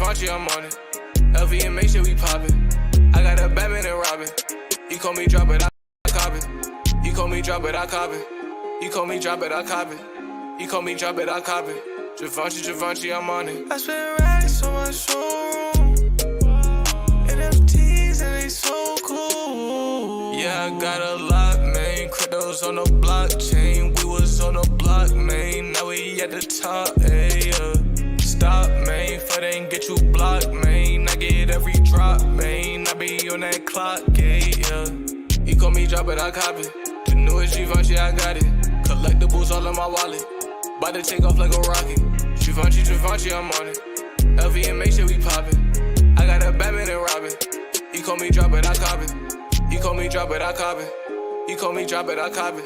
Givenchy, I'm on it. LV and make sure we poppin'. I got a Batman and Robin. You call me drop it, I cop it. You call me drop it, I cop it. You call me drop it, I cop it. You call me drop it, I cop it. Givenchy, I'm on it. I spend racks on my showroom. NFTs and they so cool. Yeah, I got a lot, man. Cryptos on the blockchain. We was on the block, man. Now we at the top, ayy. Stop, man. If I didn't get you blocked, man. I get every drop, man. I be on that clock, yeah. You call me drop it, I cop it. The newest Givenchy, I got it. Collectibles all in my wallet. Bout to take off like a rocket. Givenchy, I'm on it. LV and make sure we poppin'. I got a Batman and Robin. You call me drop it, I cop it. You call me drop it, I cop it. You call me drop it, I cop it.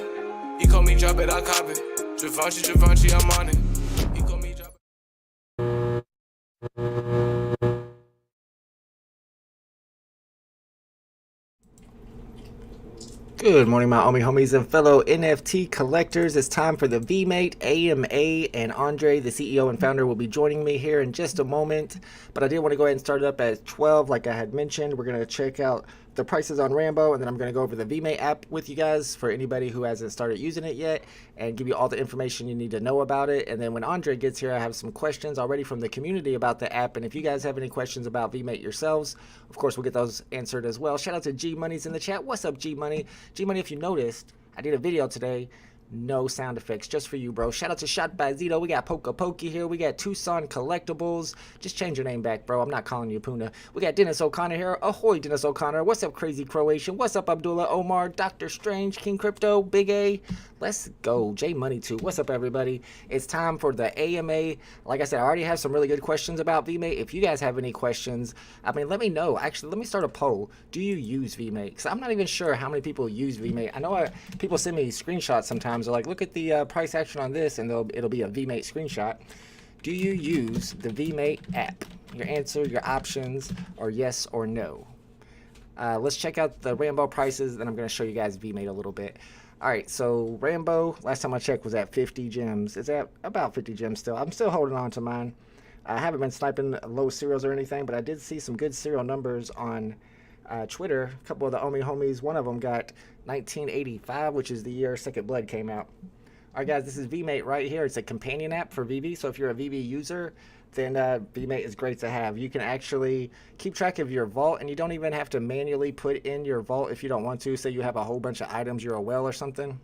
You call me drop it, I cop it. Givenchy, I'm on it. You call me drop it. Good morning, my homies and fellow NFT collectors. It's time for the Vemate AMA, and Andrei, the CEO and founder, will be joining me here in just a moment. But I did want to go ahead and start it up at 12, like I had mentioned. We're going to check out the prices on Rambo, and then I'm going to go over the Vemate app with you guys for anybody who hasn't started using it yet, and give you all the information you need to know about it. And then when Andrei gets here, I have some questions already from the community about the app, and if you guys have any questions about Vemate yourselves, of course we'll get those answered as well. Shout out to G Money's in the chat. What's up, G Money? G Money, if you noticed, I did a video today. No sound effects, just for you, bro. Shout out to Shot by Zito. We got Poka Pokey here. We got Tucson Collectibles. Just change your name back, bro. I'm not calling you Puna. We got Dennis O'Connor here. Ahoy, Dennis O'Connor. What's up, Crazy Croatian? What's up, Abdullah Omar, Dr. Strange, King Crypto, Big A. Let's go. J Money too. What's up, everybody? It's time for the AMA. Like I said, I already have some really good questions about Vemate. If you guys have any questions, I mean, let me know. Actually, let me start a poll. Do you use Vemate? Because I'm not even sure how many people use Vemate. I know people send me screenshots sometimes. They're like, look at the price action on this, and it'll be a Vemate screenshot. Do you use the Vemate app? Your answer, your options are yes or no. Let's check out the Rambo prices, then I'm going to show you guys Vemate a little bit. All right, so Rambo, last time I checked, was at 50 gems. It's at about 50 gems still. I'm still holding on to mine. I haven't been sniping low serials or anything, but I did see some good serial numbers on Twitter. A couple of the homies, one of them got 1985, which is the year Second Blood came out. All right, guys, this is Vemate right here. It's a companion app for VeVe, so if you're a VeVe user, then Vemate is great to have. You can actually keep track of your vault, and you don't even have to manually put in your vault if you don't want to. Say you have a whole bunch of items, you're a whale or something.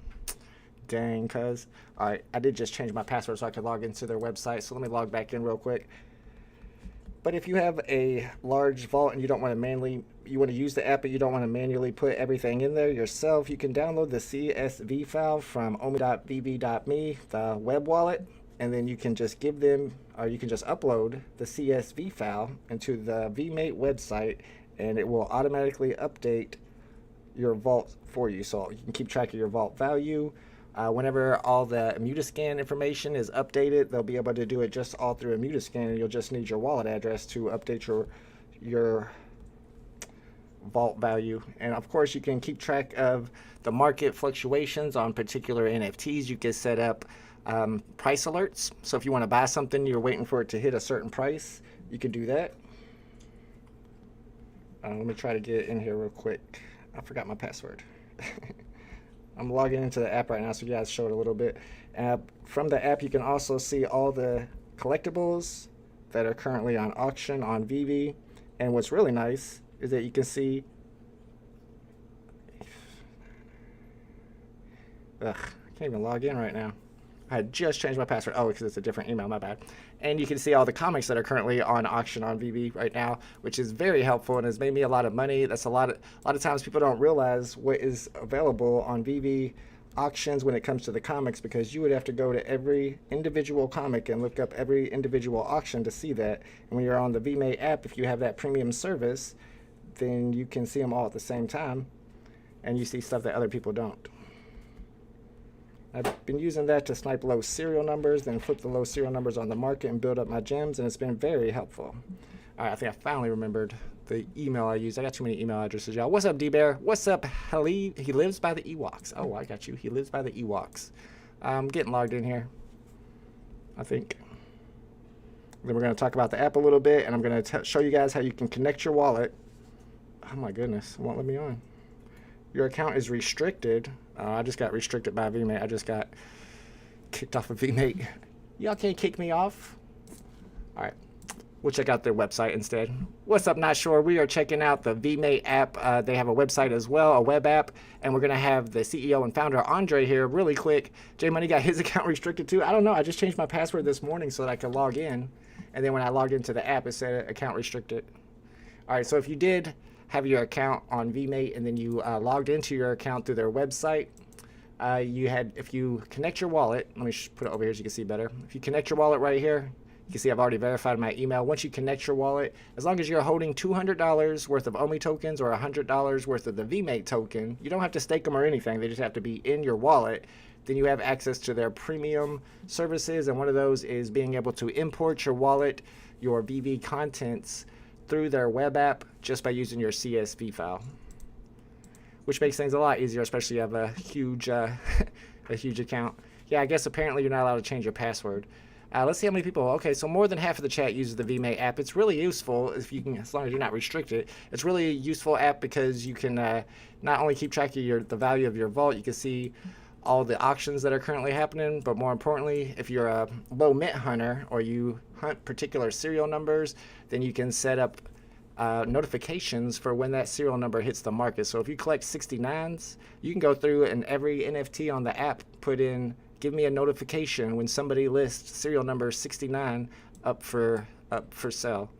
Dang, cuz. All right, I did just change my password so I could log into their website, so let me log back in real quick. But if you have a large vault and you don't want to you want to use the app, but you don't want to manually put everything in there yourself, you can download the CSV file from omi.vv.me, the web wallet, and then you can just give them, or you can just upload the CSV file into the Vemate website, and it will automatically update your vault for you. So you can keep track of your vault value. Whenever all the Immutascan information is updated, they'll be able to do it just all through Immutascan, and you'll just need your wallet address to update your vault value. And of course, you can keep track of the market fluctuations on particular NFTs. You can set up price alerts. So if you want to buy something, you're waiting for it to hit a certain price, you can do that. Let me try to get in here real quick. I forgot my password. I'm logging into the app right now, so you guys show it a little bit. From the app, you can also see all the collectibles that are currently on auction on VeVe. And what's really nice is that you can see, I can't even log in right now. I just changed my password. Oh, because it's a different email, my bad. And you can see all the comics that are currently on auction on VeVe right now, which is very helpful and has made me a lot of money. That's a lot of times people don't realize what is available on VeVe auctions when it comes to the comics, because you would have to go to every individual comic and look up every individual auction to see that. And when you're on the Vemate app, if you have that premium service, then you can see them all at the same time, and you see stuff that other people don't. I've been using that to snipe low serial numbers, then flip the low serial numbers on the market and build up my gems, and it's been very helpful. All right, I think I finally remembered the email I used. I got too many email addresses, y'all. What's up, D-Bear? What's up, Halib? He lives by the Ewoks. Oh, I got you. He lives by the Ewoks. I'm getting logged in here, I think. Then we're going to talk about the app a little bit, and I'm going to show you guys how you can connect your wallet. Oh my goodness, it won't let me on. Your account is restricted. I just got restricted by Vemate. I just got kicked off of Vemate. Y'all can't kick me off. All right, we'll check out their website instead. What's up, Not Sure? We are checking out the Vemate app. They have a website as well, a web app, and we're gonna have the CEO and founder Andrei here really quick. J Money got his account restricted too. I don't know. I just changed my password this morning so that I could log in, and then when I logged into the app, it said account restricted. All right, so if you did have your account on Vemate and then you logged into your account through their website, if you connect your wallet, let me put it over here so you can see better. If you connect your wallet right here, you can see I've already verified my email. Once you connect your wallet, as long as you're holding $200 worth of OMI tokens or $100 worth of the Vemate token, you don't have to stake them or anything. They just have to be in your wallet. Then you have access to their premium services, and one of those is being able to import your wallet, your VeVe contents through their web app just by using your CSV file, which makes things a lot easier, especially if you have a huge, a huge account. Yeah, I guess apparently you're not allowed to change your password. Let's see how many people. Okay, so more than half of the chat uses the Vemate app. It's really useful if you can, as long as you're not restricted. It's really a useful app because you can not only keep track of the value of your vault, you can see all the auctions that are currently happening, but more importantly, if you're a low mint hunter or you hunt particular serial numbers, then you can set up notifications for when that serial number hits the market. So if you collect 69s, you can go through and every NFT on the app put in, give me a notification when somebody lists serial number 69 up for sale.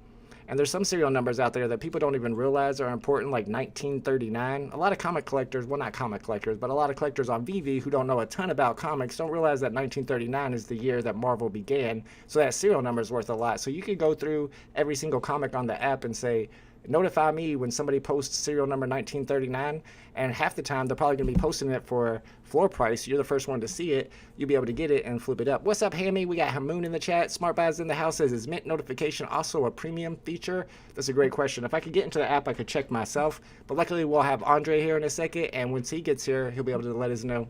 And there's some serial numbers out there that people don't even realize are important, like 1939. A lot of comic collectors, well, not comic collectors, but a lot of collectors on VeVe who don't know a ton about comics don't realize that 1939 is the year that Marvel began. So that serial number is worth a lot. So you could go through every single comic on the app and say, notify me when somebody posts serial number 1939, and half the time they're probably going to be posting it for floor price. You're the first one to see it. You'll be able to get it and flip it up. What's up, Hammy? We got Hamoon in the chat. Smart Buys in the house says, is mint notification also a premium feature? That's a great question. If I could get into the app, I could check myself, but luckily we'll have Andrei here in a second, and once he gets here, he'll be able to let us know.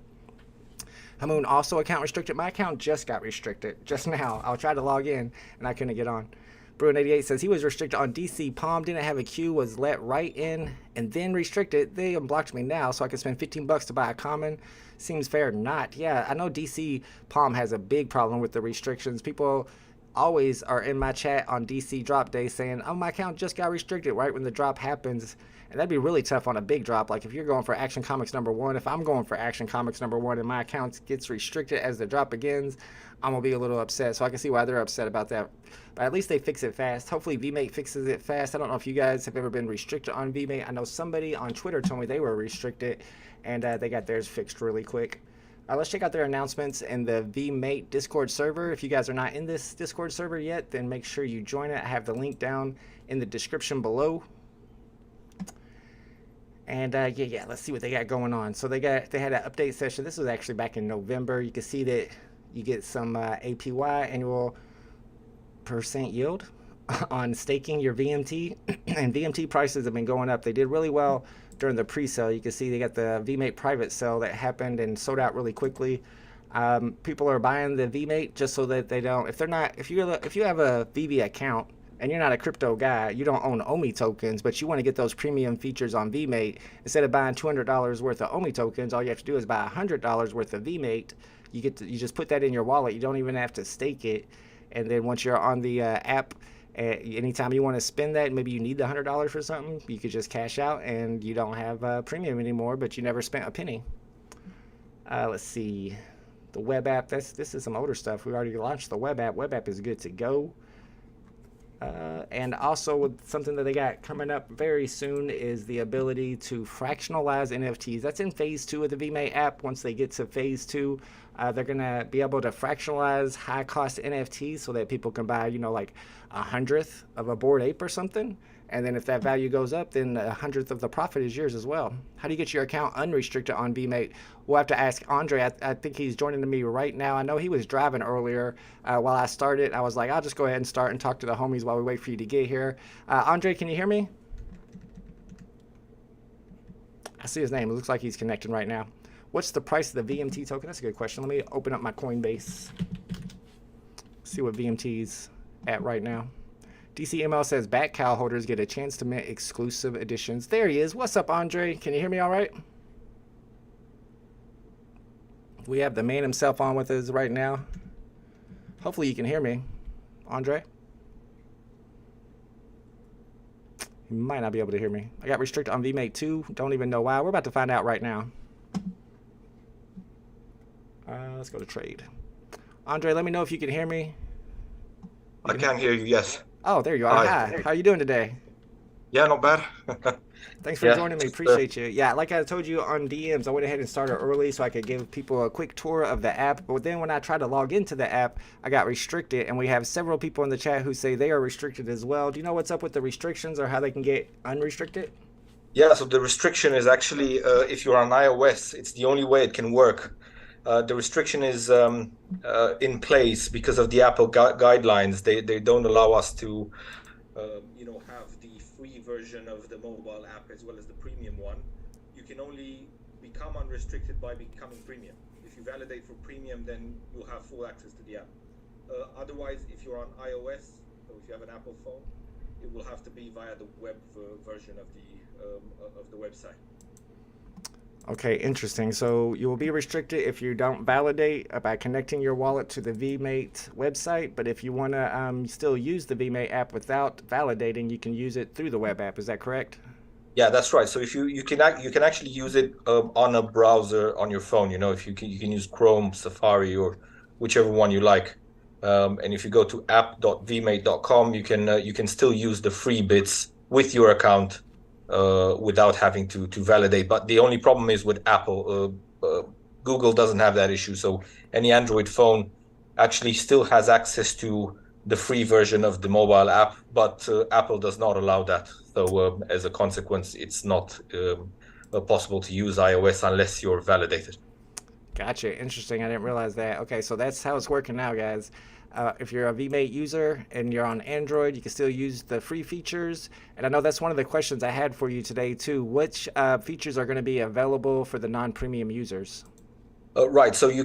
Hamoon, also account restricted. My account just got restricted just now. I'll try to log in and I couldn't get on. Bruin88 says he was restricted on DC Palm, didn't have a queue, was let right in and then restricted. They unblocked me now so I can spend 15 bucks to buy a common. Seems fair not. Yeah, I know DC Palm has a big problem with the restrictions. People always are in my chat on DC drop day saying, oh, my account just got restricted right when the drop happens. And that'd be really tough on a big drop. Like if you're going for Action Comics #1, if I'm going for Action Comics #1 and my account gets restricted as the drop begins, I'm going to be a little upset. So I can see why they're upset about that. But at least they fix it fast. Hopefully Vemate fixes it fast. I don't know if you guys have ever been restricted on Vemate. I know somebody on Twitter told me they were restricted and they got theirs fixed really quick. Let's check out their announcements in the Vemate Discord server. If you guys are not in this Discord server yet, then make sure you join it. I have the link down in the description below. And yeah, let's see what they got going on. So they had an update session. This was actually back in November. You can see that you get some APY, annual percent yield, on staking your VMT. And VMT prices have been going up. They did really well during the pre-sale. You can see they got the Vemate private sale that happened and sold out really quickly. People are buying the Vemate just so that they don't, if you have a VeVe account and you're not a crypto guy, you don't own OMI tokens, but you want to get those premium features on Vemate, instead of buying $200 worth of OMI tokens, all you have to do is buy $100 worth of Vemate. You just put that in your wallet. You don't even have to stake it. And then once you're on the app, anytime you want to spend that, maybe you need the $100 for something, you could just cash out and you don't have premium anymore, but you never spent a penny. Let's see. The web app, this is some older stuff. We already launched the web app. Web app is good to go. And also with something that they got coming up very soon is the ability to fractionalize NFTs. That's in phase 2 of the Vemate app. Once they get to phase 2, they're going to be able to fractionalize high cost NFTs so that people can buy, like 100th of a Bored Ape or something. And then if that value goes up, then 100th of the profit is yours as well. How do you get your account unrestricted on Vemate? We'll have to ask Andrei. I think he's joining me right now. I know he was driving earlier while I started. I was like, I'll just go ahead and start and talk to the homies while we wait for you to get here. Andrei, can you hear me? I see his name. It looks like he's connecting right now. What's the price of the VMT token? That's a good question. Let me open up my Coinbase. See what VMT's at right now. DCML says back cow holders get a chance to mint exclusive editions. There he is. What's up, Andre? Can you hear me all right? We have the man himself on with us right now. Hopefully you can hear me, Andre. You might not be able to hear me. I got restricted on Vemate 2. Don't even know why. We're about to find out right now. Let's go to trade. Andre, let me know if you can hear me. I can hear you, yes. Oh, there you are. Hi. How are you doing today? Yeah, not bad. Thanks for joining me. Appreciate you. Yeah, like I told you on DMs, I went ahead and started early so I could give people a quick tour of the app. But then when I tried to log into the app, I got restricted. And we have several people in the chat who say they are restricted as well. Do you know what's up with the restrictions or how they can get unrestricted? Yeah, so the restriction is actually, if you're on iOS, it's the only way it can work. The restriction is in place because of the Apple guidelines. They don't allow us to, have the free version of the mobile app as well as the premium one. You can only become unrestricted by becoming premium. If you validate for premium, then you'll have full access to the app. Otherwise, if you're on iOS, or if you have an Apple phone, it will have to be via the web version of the website. Okay, interesting. So you will be restricted if you don't validate by connecting your wallet to the Vemate website. But if you want to still use the Vemate app without validating, you can use it through the web app. Is that correct? Yeah, that's right. So if you can actually use it on a browser on your phone. If you can use Chrome, Safari, or whichever one you like. And if you go to app.vmate.com, you can still use the free bits with your account without having to validate. But the only problem is with Apple. Google doesn't have that issue. So any Android phone actually still has access to the free version of the mobile app, but Apple does not allow that. So as a consequence, it's not possible to use iOS unless you're validated. Gotcha. Interesting. I didn't realize that. Okay, so that's how it's working now, guys. If you're a Vemate user and you're on Android, you can still use the free features. And I know that's one of the questions I had for you today, too. Which features are going to be available for the non-premium users? Right. So you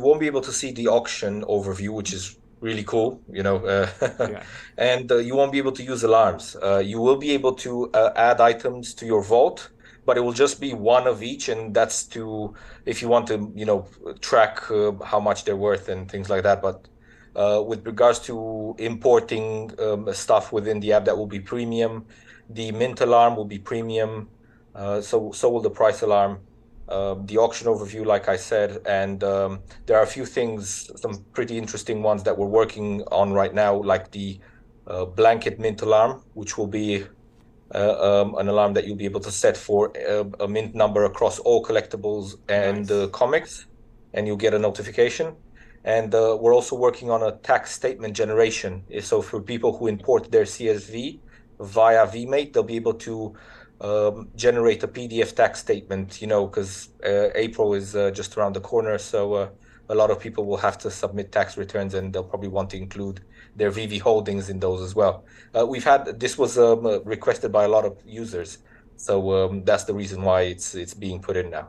won't be able to see the auction overview, which is really cool, Yeah. and you won't be able to use alarms. You will be able to add items to your vault, but it will just be one of each, and that's if you want to, track how much they're worth and things like that. But with regards to importing stuff within the app, that will be premium. The mint alarm will be premium. So will the price alarm. The auction overview, like I said, and there are a few things, some pretty interesting ones that we're working on right now, like the blanket mint alarm, which will be an alarm that you'll be able to set for a mint number across all collectibles and Nice. comics, and you'll get a notification. And we're also working on a tax statement generation. So for people who import their CSV via Vmate, they'll be able to generate a PDF tax statement, because April is just around the corner. So a lot of people will have to submit tax returns, and they'll probably want to include their VeVe holdings in those as well. This was requested by a lot of users. So that's the reason why it's being put in now.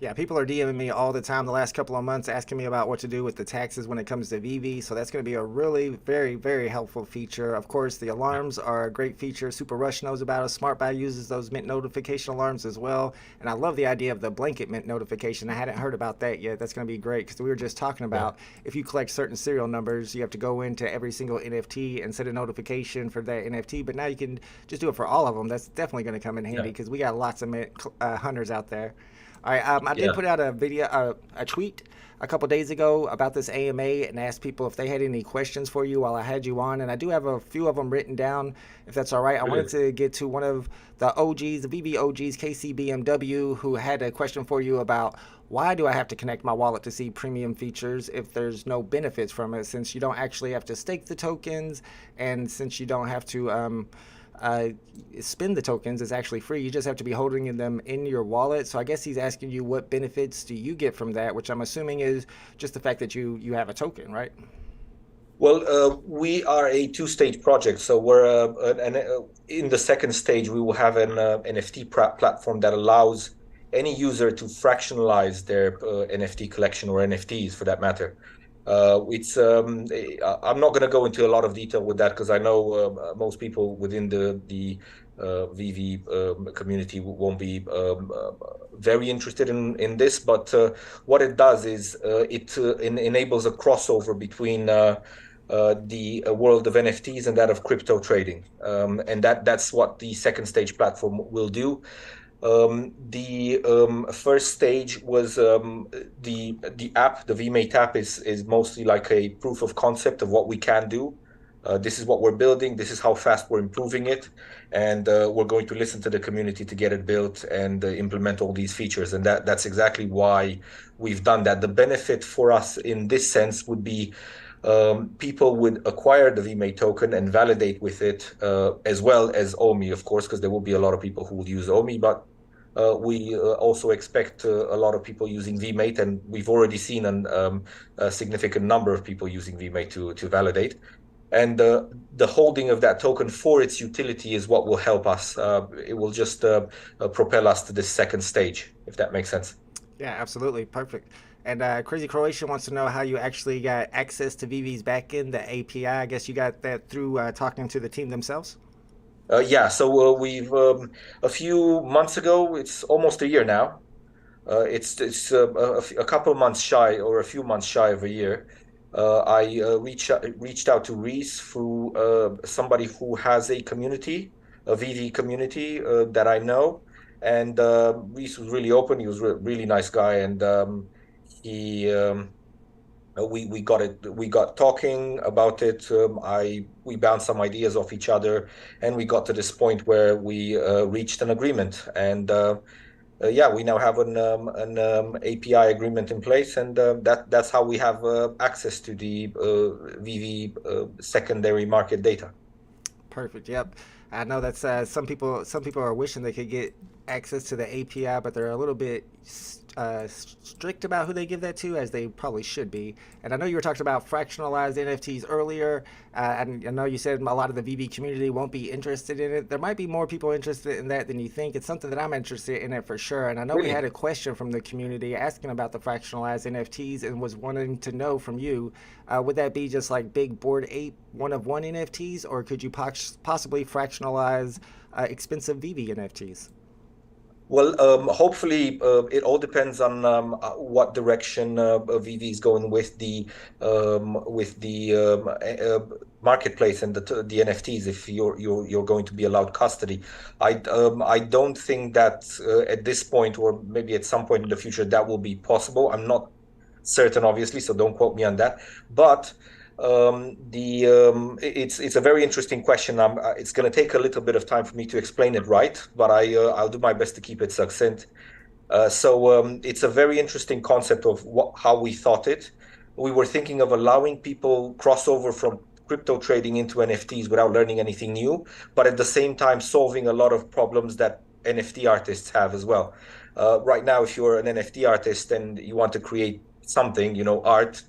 Yeah, people are DMing me all the time the last couple of months asking me about what to do with the taxes when it comes to VeVe. So that's going to be a really very, very helpful feature. Of course, the alarms are a great feature. Super Rush knows about it. SmartBuy uses those mint notification alarms as well. And I love the idea of the blanket mint notification. I hadn't heard about that yet. That's going to be great because we were just talking about if you collect certain serial numbers, you have to go into every single NFT and set a notification for that NFT. But now you can just do it for all of them. That's definitely going to come in handy because we got lots of mint hunters out there. All right, I did put out a video, a tweet a couple days ago about this AMA and asked people if they had any questions for you while I had you on. And I do have a few of them written down, if that's all right. I wanted to get to one of the OGs, the VeVe OGs, KCBMW, who had a question for you about why do I have to connect my wallet to see premium features if there's no benefits from it, since you don't actually have to stake the tokens and since you don't have to spend the tokens. It's actually free. You just have to be holding them in your wallet. So I guess he's asking you what benefits do you get from that, which I'm assuming is just the fact that you have a token, right? Well, we are a two-stage project. So we're in the second stage, we will have an NFT platform that allows any user to fractionalize their NFT collection or NFTs for that matter. I'm not going to go into a lot of detail with that because I know most people within the VeVe community won't be very interested in this. But what it does is it enables a crossover between the world of NFTs and that of crypto trading, and that's what the second stage platform will do. The first stage was the app. The Vemate app is mostly like a proof of concept of what we can do. This is what we're building. This is how fast we're improving it, and we're going to listen to the community to get it built and implement all these features. And that's exactly why we've done that. The benefit for us in this sense would be people would acquire the Vemate token and validate with it, as well as OMI, of course, because there will be a lot of people who will use OMI, but we also expect a lot of people using Vemate, and we've already seen a significant number of people using Vemate to validate. And the holding of that token for its utility is what will help us. It will just propel us to this second stage, if that makes sense. Yeah, absolutely. Perfect. And Crazy Croatian wants to know how you actually got access to VeVe's backend, the API. I guess you got that through talking to the team themselves? Yeah, so we've a few months ago, it's almost a year now. It's a couple months shy or a few months shy of a year. I reached out to Reese through somebody who has a community, a VeVe community that I know, and Reese was really open. He was a really nice guy, and he we got talking about it. We bounced some ideas off each other, and we got to this point where we reached an agreement. And yeah, we now have an API agreement in place, and that's how we have access to the VeVe secondary market data. Perfect. Yep. I know that's some people are wishing they could get access to the API, but they're a little bit strict about who they give that to, as they probably should be. And I know you were talking about fractionalized NFTs earlier, and I know you said a lot of the VB community won't be interested in it. There might be more people interested in that than you think. It's something that I'm interested in it for sure. And I know we Really? had a question from the community asking about the fractionalized NFTs and was wanting to know from you, would that be just like big Bored Ape one of one NFTs, or could you possibly fractionalize expensive VB NFTs? Well, hopefully, it all depends on what direction VV is going with the marketplace and the NFTs. If you're going to be allowed custody, I don't think that at this point, or maybe at some point in the future, that will be possible. I'm not certain, obviously, so don't quote me on that. But it's a very interesting question. It's going to take a little bit of time for me to explain it right, but I'll do my best to keep it succinct. It's a very interesting concept of how we thought it. We were thinking of allowing people crossover from crypto trading into NFTs without learning anything new, but at the same time solving a lot of problems that NFT artists have as well. Right now, if you're an NFT artist and you want to create something, art,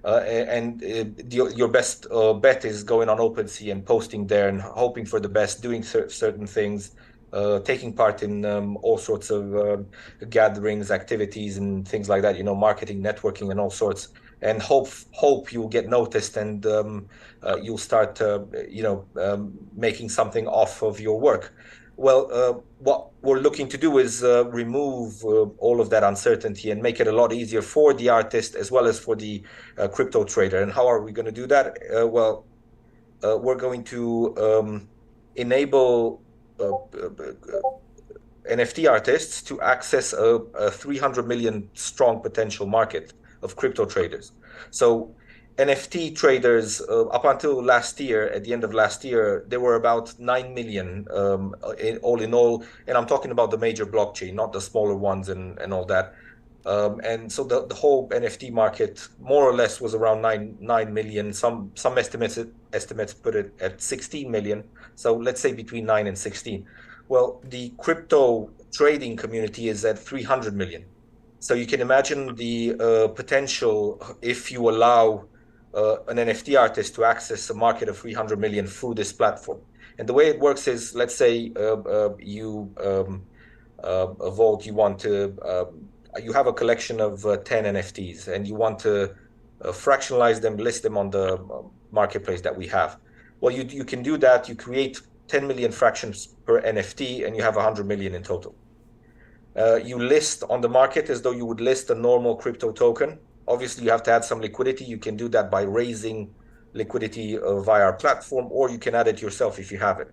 and your best bet is going on OpenSea and posting there and hoping for the best, doing certain things, taking part in all sorts of gatherings, activities, and things like that. Marketing, networking, and all sorts. And hope you'll get noticed and you'll start, making something off of your work. Well, what we're looking to do is remove all of that uncertainty and make it a lot easier for the artist as well as for the crypto trader. And how are we going to do that? We're going to enable NFT artists to access a 300 million strong potential market of crypto traders. So NFT traders, up until last year, at the end of last year, there were about 9 million all in all. And I'm talking about the major blockchain, not the smaller ones and all that. And so the whole NFT market more or less was around 9 million. Some estimates put it at 16 million. So let's say between 9 and 16. Well, the crypto trading community is at 300 million. So you can imagine the potential if you allow an NFT artist to access a market of 300 million through this platform. And the way it works is, let's say you a vault, you have a collection of 10 NFTs, and you want to fractionalize them, list them on the marketplace that we have. Well, you can do that. You create 10 million fractions per NFT, and you have 100 million in total. You list on the market as though you would list a normal crypto token. Obviously, you have to add some liquidity. You can do that by raising liquidity via our platform, or you can add it yourself if you have it.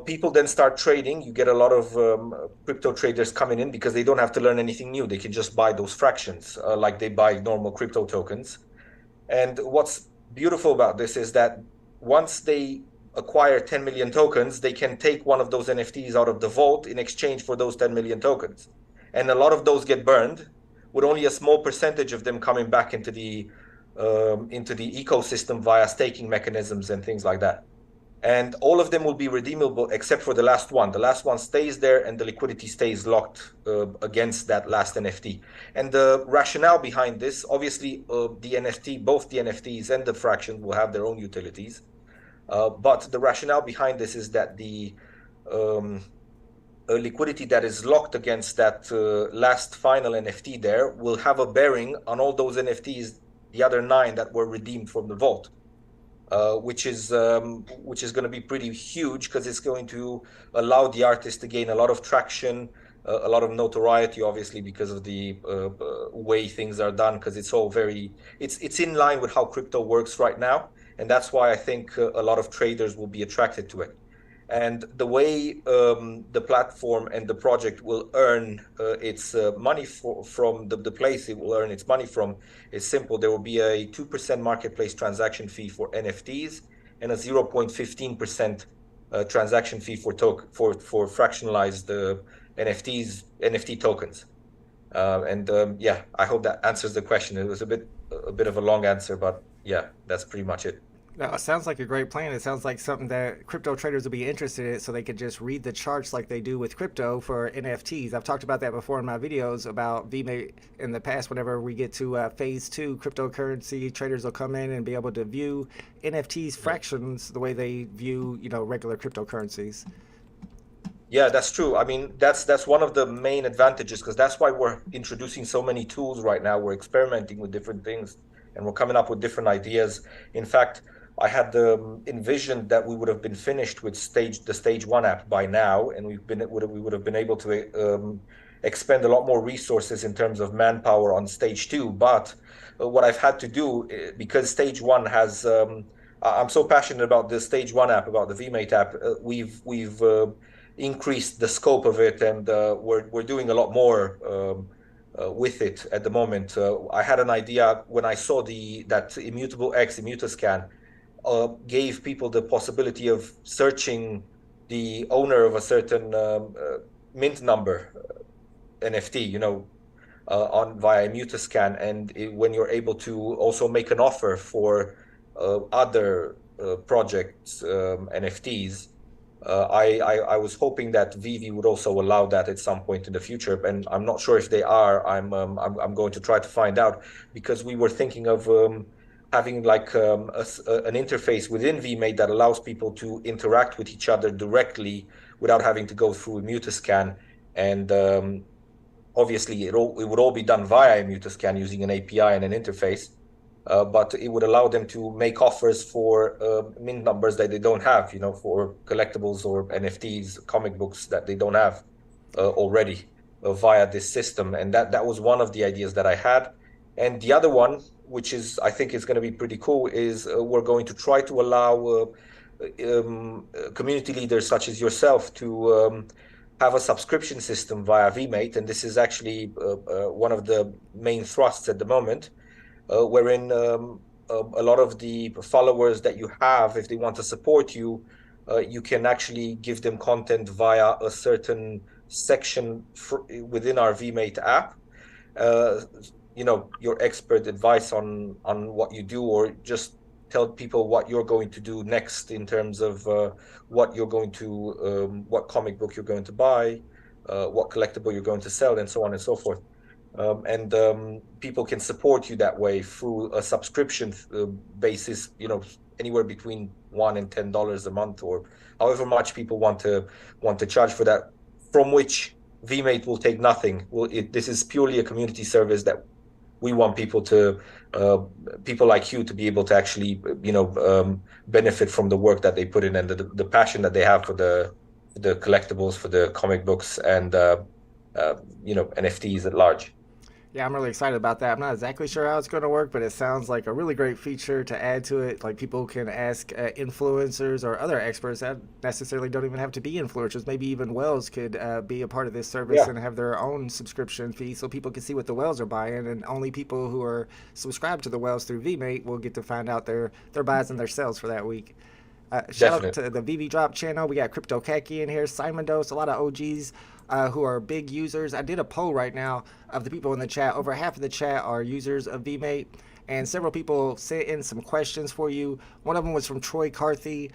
People then start trading. You get a lot of crypto traders coming in because they don't have to learn anything new. They can just buy those fractions like they buy normal crypto tokens. And what's beautiful about this is that once they acquire 10 million tokens, they can take one of those NFTs out of the vault in exchange for those 10 million tokens. And a lot of those get burned, with only a small percentage of them coming back into the ecosystem via staking mechanisms and things like that. And all of them will be redeemable except for the last one. The last one stays there, and the liquidity stays locked against that last NFT. And the rationale behind this, obviously, the NFT, both the NFTs and the fraction will have their own utilities. But the rationale behind this is that the liquidity that is locked against that last final NFT there will have a bearing on all those NFTs, the other 9 that were redeemed from the vault. Which is going to be pretty huge, because it's going to allow the artist to gain a lot of traction, a lot of notoriety, obviously, because of the way things are done, because it's all it's in line with how crypto works right now. And that's why I think a lot of traders will be attracted to it. And the way the platform and the project will earn its money from the place it will earn its money from is simple. There will be a 2% marketplace transaction fee for NFTs and a 0.15% transaction fee for fractionalized NFT tokens. Yeah, I hope that answers the question. It was a bit of a long answer, but yeah, that's pretty much it. No, it sounds like a great plan. It sounds like something that crypto traders will be interested in, so they could just read the charts like they do with crypto for NFTs. I've talked about that before in my videos about Vemate in the past. Whenever we get to phase 2, cryptocurrency traders will come in and be able to view NFTs fractions the way they view, regular cryptocurrencies. Yeah, that's true. I mean, that's one of the main advantages, because that's why we're introducing so many tools right now. We're experimenting with different things, and we're coming up with different ideas. In fact, I had envisioned that we would have been finished with the stage 1 app by now, and we would have been able to expend a lot more resources in terms of manpower on stage 2. But what I've had to do, because stage 1 has, I'm so passionate about the stage 1 app, about the Vemate app. We've increased the scope of it, and we're doing a lot more with it at the moment. I had an idea when I saw that Immutable X Immutascan gave people the possibility of searching the owner of a certain mint number NFT, on via Immutascan, and when you're able to also make an offer for other projects NFTs. I was hoping that VeVe would also allow that at some point in the future, and I'm not sure if they are. I'm going to try to find out, because we were thinking of having like an interface within Vemate that allows people to interact with each other directly without having to go through Immutascan. And obviously, it would all be done via Immutascan using an API and an interface. But it would allow them to make offers for mint numbers that they don't have, for collectibles or NFTs, comic books that they don't have already via this system. And that was one of the ideas that I had. And the other one, which I think is going to be pretty cool, is we're going to try to allow community leaders such as yourself to have a subscription system via Vemate. And this is actually one of the main thrusts at the moment. Wherein a lot of the followers that you have, if they want to support you, you can actually give them content via a certain section within our Vemate app. Your expert advice on what you do, or just tell people what you're going to do next in terms of what comic book you're going to buy, what collectible you're going to sell, and so on and so forth. And people can support you that way through a subscription basis, anywhere between $1 and $10 a month, or however much people want to charge for that, from which Vemate will take nothing. This is purely a community service that we want uh, people like you to be able to actually, benefit from the work that they put in and the passion that they have for the collectibles, for the comic books, and NFTs at large. Yeah, I'm really excited about that. I'm not exactly sure how it's going to work, but it sounds like a really great feature to add to it. Like people can ask influencers or other experts that necessarily don't even have to be influencers. Maybe even whales could be a part of this service Yeah, and have their own subscription fee, so people can see what the whales are buying, and only people who are subscribed to the whales through Vmate will get to find out their buys and their sales for that week. Shout out definitely. to the VeVe Drop channel. We got Crypto Khaki in here, Simon Dose, a lot of OGs who are big users. I did a poll right now of the people in the chat. Over half of the chat are users of VMate, and several people sent in some questions for you. One of them was from Troy Carthy.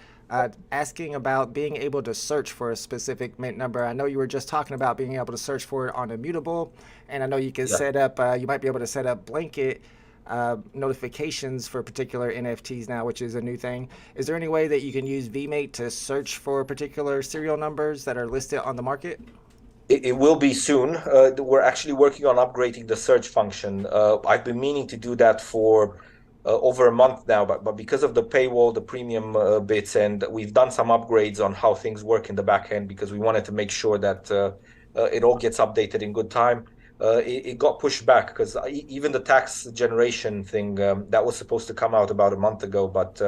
Asking about being able to search for a specific mint number. I know you were just talking about being able to search for it on Immutable, and I know you can Yeah. set up. You might be able to set up blanket notifications for particular NFTs now, which is a new thing. Is there any way that you can use VMate to search for particular serial numbers that are listed on the market? It will be soon. We're actually working on upgrading the search function. I've been meaning to do that for over a month now, but because of the paywall, the premium bits, and we've done some upgrades on how things work in the back end because we wanted to make sure that it all gets updated in good time. It got pushed back because even the tax generation thing that was supposed to come out about a month ago, but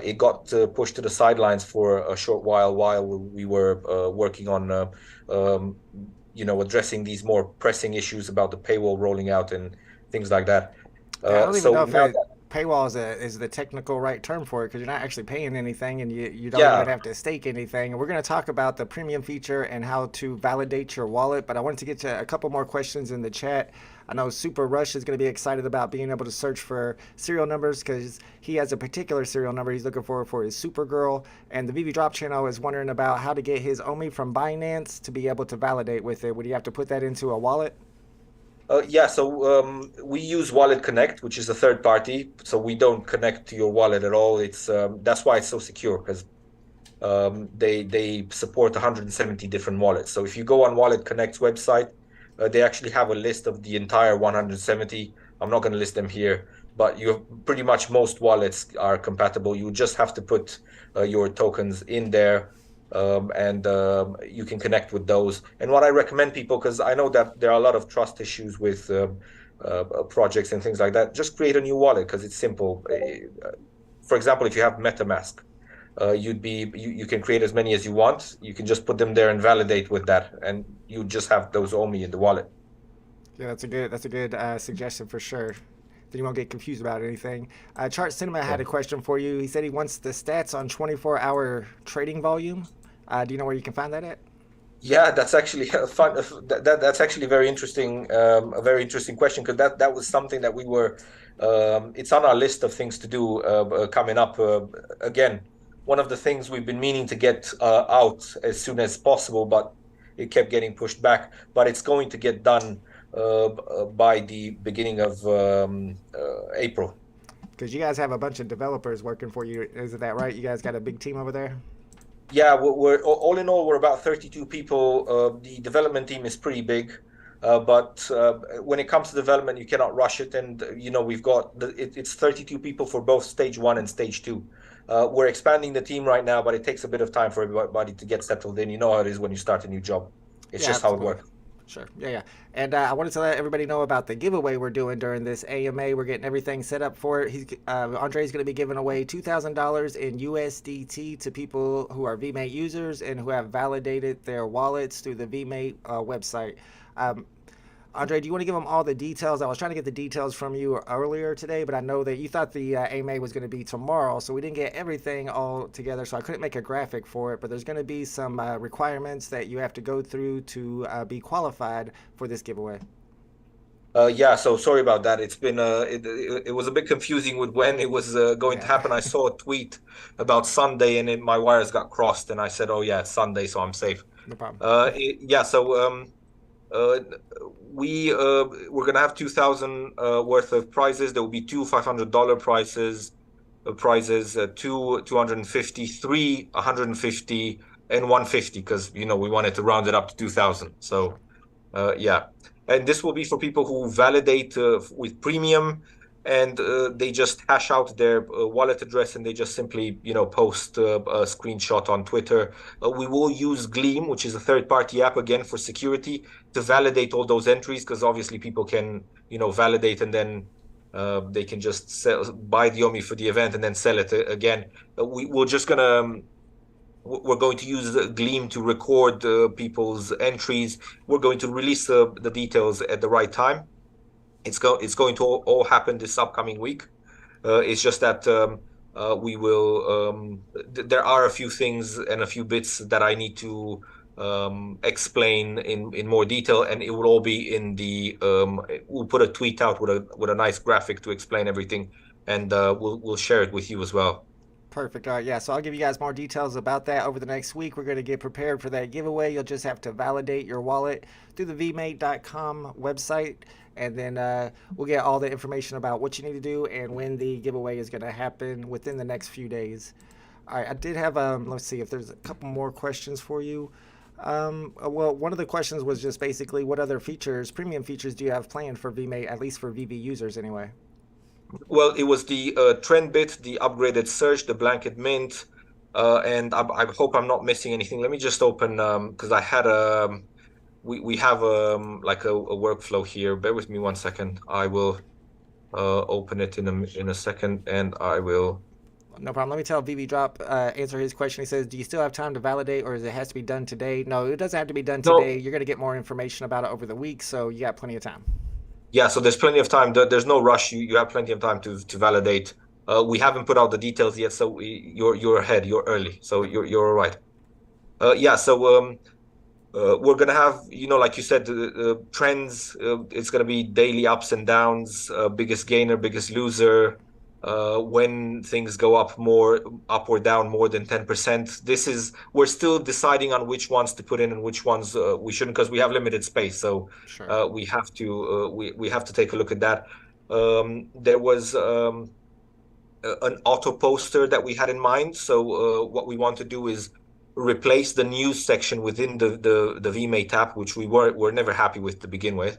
it got pushed to the sidelines for a short while we were working on um, addressing these more pressing issues about the paywall rolling out and things like that. Yeah, I don't even So know if now it that, paywall is the technical right term for it because you're not actually paying anything and you don't even yeah, have to stake anything. And we're going to talk about the premium feature and how to validate your wallet. But I wanted to get to a couple more questions in the chat. I know Super Rush is going to be excited about being able to search for serial numbers because he has a particular serial number he's looking for his Supergirl. And the VV Drop channel is wondering about how to get his OMI from Binance to be able to validate with it. Would you have to put that into a wallet? yeah. So we use Wallet Connect, which is a third party, so we don't connect to your wallet at all. It's That's why it's so secure because they support 170 different wallets. So if you go on Wallet Connect's website, they actually have a list of the entire 170. I'm not going to list them here, but you have pretty much most wallets are compatible. You just have to put your tokens in there, and you can connect with those. And what I recommend people, because I know that there are a lot of trust issues with projects and things like that, just create a new wallet because it's simple. For example, if you have MetaMask, you can create as many as you want. You can just put them there and validate with that, and you just have those only in the wallet. Yeah, that's a good suggestion for sure. Then you won't get confused about anything. Chart Cinema Yeah. had a question for you. He said he wants the stats on 24-hour trading volume. Do you know where you can find that at? Yeah, that's actually a fun. That's actually very interesting. A very interesting question because that was something that we were. It's on our list of things to do coming up. Again, one of the things we've been meaning to get out as soon as possible, but it kept getting pushed back. But it's going to get done by the beginning of April. Because you guys have a bunch of developers working for you. Is that right? You guys got a big team over there? Yeah, we're all in all, we're about 32 people. The development team is pretty big, but when it comes to development, you cannot rush it. And we've got it's 32 people for both stage one and stage two. We're expanding the team right now, but it takes a bit of time for everybody to get settled in. You know how it is when you start a new job. It's Yeah, just how it absolutely. works. Sure. Yeah, yeah. And I wanted to let everybody know about the giveaway we're doing during this AMA. We're getting everything set up for it. Andrei's going to be giving away $2,000 in USDT to people who are VMate users and who have validated their wallets through the VMate website. Um, Andrei, do you want to give them all the details? I was trying to get the details from you earlier today, but I know that you thought the AMA was going to be tomorrow, so we didn't get everything all together, so I couldn't make a graphic for it. But there's going to be some requirements that you have to go through to be qualified for this giveaway. Yeah, so sorry about that. It's been it was a bit confusing with when it was going to Yeah, happen. I saw a tweet about Sunday, and my wires got crossed, and I said, "Oh yeah, it's Sunday, so I'm safe." no problem. Yeah, so uh, we're gonna have 2,000 worth of prizes. There will be two $500 prizes, two 250, three 150, and 150 because we wanted to round it up to 2,000. Sure. So Yeah, and this will be for people who validate with premium, and they just hash out their wallet address and they just simply, post a screenshot on Twitter. We will use Gleam, which is a third-party app again for security, to validate all those entries because obviously people can, validate and then they can just buy the OMI for the event and then sell it again. We're going to use Gleam to record people's entries. We're going to release the details at the right time. It's going to all happen this upcoming week. It's just that we will. There are a few things and a few bits that I need to explain in more detail, and it will all be in the. We'll put a tweet out with a nice graphic to explain everything, and we'll share it with you as well. Perfect. All right, yeah. So I'll give you guys more details about that over the next week. We're going to get prepared for that giveaway. You'll just have to validate your wallet through the vmate.com website, and then we'll get all the information about what you need to do and when the giveaway is going to happen within the next few days. All right, I did have, let's see if there's a couple more questions for you. Well, one of the questions was just basically what other features, premium features, do you have planned for Vmate, at least for VeVe users anyway? Well, it was the trend bit, the upgraded search, the blanket mint, and I hope I'm not missing anything. Let me just open because I had we have like a workflow here. Bear with me 1 second. I will open it in a second, and I will. No problem. Let me tell VV Drop answer his question. He says, "Do you still have time to validate, or does it has to be done today?" No, it doesn't have to be done today. No, You're going to get more information about it over the week, so you got plenty of time. yeah. So there's plenty of time. There's no rush. You have plenty of time to validate. We haven't put out the details yet, so you're ahead. You're early, so you're all right. Yeah. So we're gonna have, like you said, trends. It's gonna be daily ups and downs, biggest gainer, biggest loser. When things go up or down more than 10%. We're still deciding on which ones to put in and which ones we shouldn't, because we have limited space. So Sure. we have to take a look at that. There was an auto poster that we had in mind. So what we want to do is replace the news section within the Vmate app, which were never happy with to begin with.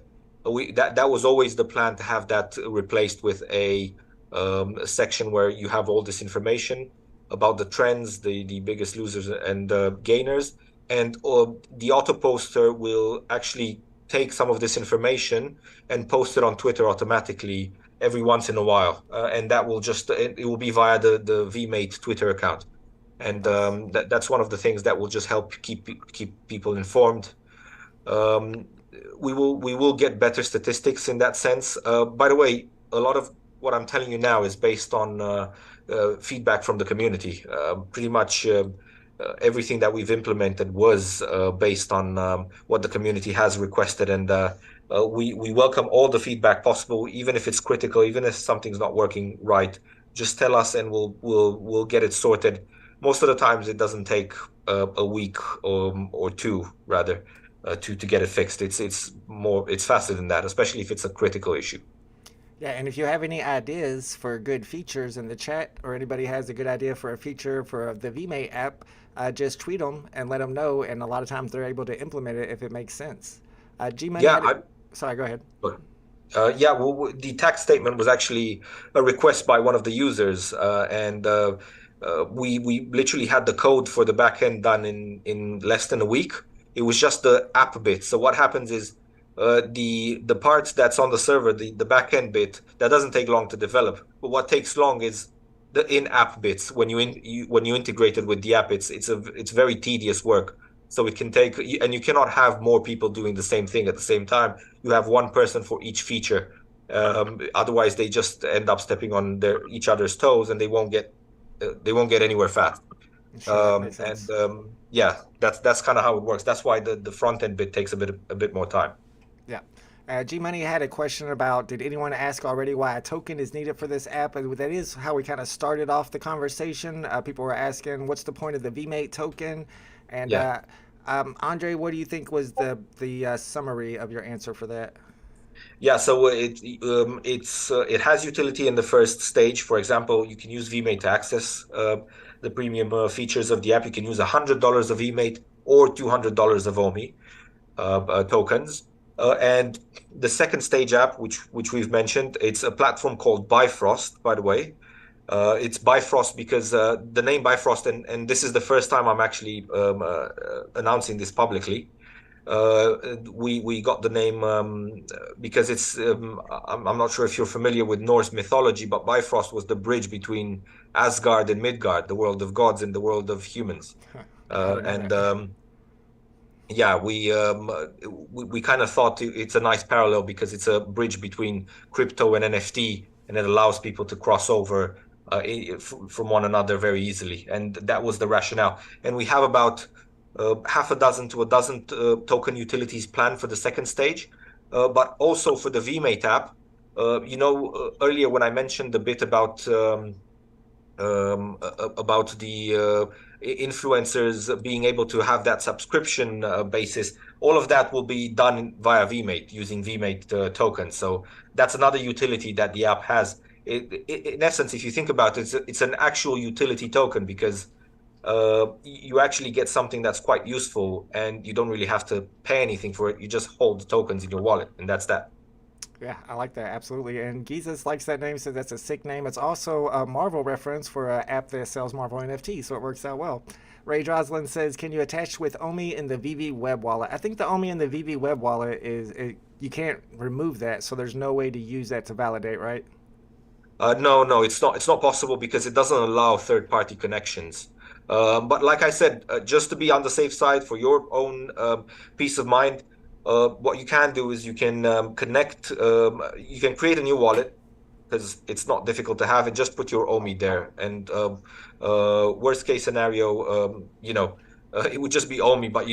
That was always the plan, to have that replaced with a section where you have all this information about the trends, the biggest losers and gainers, and the auto poster will actually take some of this information and post it on Twitter automatically every once in a while, and that will it will be via the Vmate Twitter account, and that's one of the things that will just help keep people informed. Um, we will get better statistics in that sense. By the way, a lot of what I'm telling you now is based on feedback from the community. Pretty much everything that we've implemented was based on what the community has requested, and we welcome all the feedback possible, even if it's critical, even if something's not working right. Just tell us, and we'll get it sorted. Most of the times, it doesn't take a week or two, rather, to get it fixed. It's faster than that, especially if it's a critical issue. Yeah, and if you have any ideas for good features in the chat, or anybody has a good idea for a feature for the Vmate app, just tweet them and let them know. And a lot of times they're able to implement it if it makes sense. G Money. Yeah, Sorry, go ahead. yeah. Well, the tax statement was actually a request by one of the users, and we literally had the code for the backend done in less than a week. It was just the app bit. So what happens is the parts that's on the server, the backend bit, that doesn't take long to develop. But what takes long is the in-app bits. When you integrate it with the app, it's very tedious work. So it can take, and you cannot have more people doing the same thing at the same time. You have one person for each feature. Otherwise, they just end up stepping on each other's toes, and they won't get anywhere fast. Sure, that makes sense. And yeah, that's kind of how it works. That's why the front end bit takes a bit more time. Yeah. G Money had a question about, did anyone ask already why a token is needed for this app? And that is how we kind of started off the conversation. People were asking, what's the point of the Vmate token? And Yeah. Andrei, what do you think was the summary of your answer for that? Yeah, so it has utility in the first stage. For example, you can use Vmate to access the premium features of the app. You can use $100 of Vmate or $200 of OMI tokens. And the second stage app, which we've mentioned, it's a platform called Bifrost, by the way. It's Bifrost because the name Bifrost, and this is the first time I'm actually announcing this publicly. We got the name because it's I'm not sure if you're familiar with Norse mythology, but Bifrost was the bridge between Asgard and Midgard, the world of gods and the world of humans. And yeah, we kind of thought it's a nice parallel because it's a bridge between crypto and NFT, and it allows people to cross over from one another very easily. And that was the rationale. And we have about half a dozen to a dozen token utilities planned for the second stage, but also for the Vmate app. Earlier when I mentioned a bit about the influencers being able to have that subscription basis, all of that will be done via Vmate using Vmate tokens. So that's another utility that the app has. In essence, if you think about it, it's an actual utility token because you actually get something that's quite useful and you don't really have to pay anything for it. You just hold the tokens in your wallet, and that's that. Yeah, I like that absolutely. And Jesus likes that name, so that's a sick name. It's also a Marvel reference for an app that sells Marvel NFTs, so it works out well. Ray Joslin says, "Can you attach with OMI in the VeVe web wallet?" I think the OMI in the VeVe web wallet you can't remove that, so there's no way to use that to validate, right? No, it's not. It's not possible because it doesn't allow third-party connections. But like I said, just to be on the safe side for your own peace of mind, what you can do is you can connect. You can create a new wallet because it's not difficult to have, and just put your OMI there. And worst case scenario, it would just be OMI, but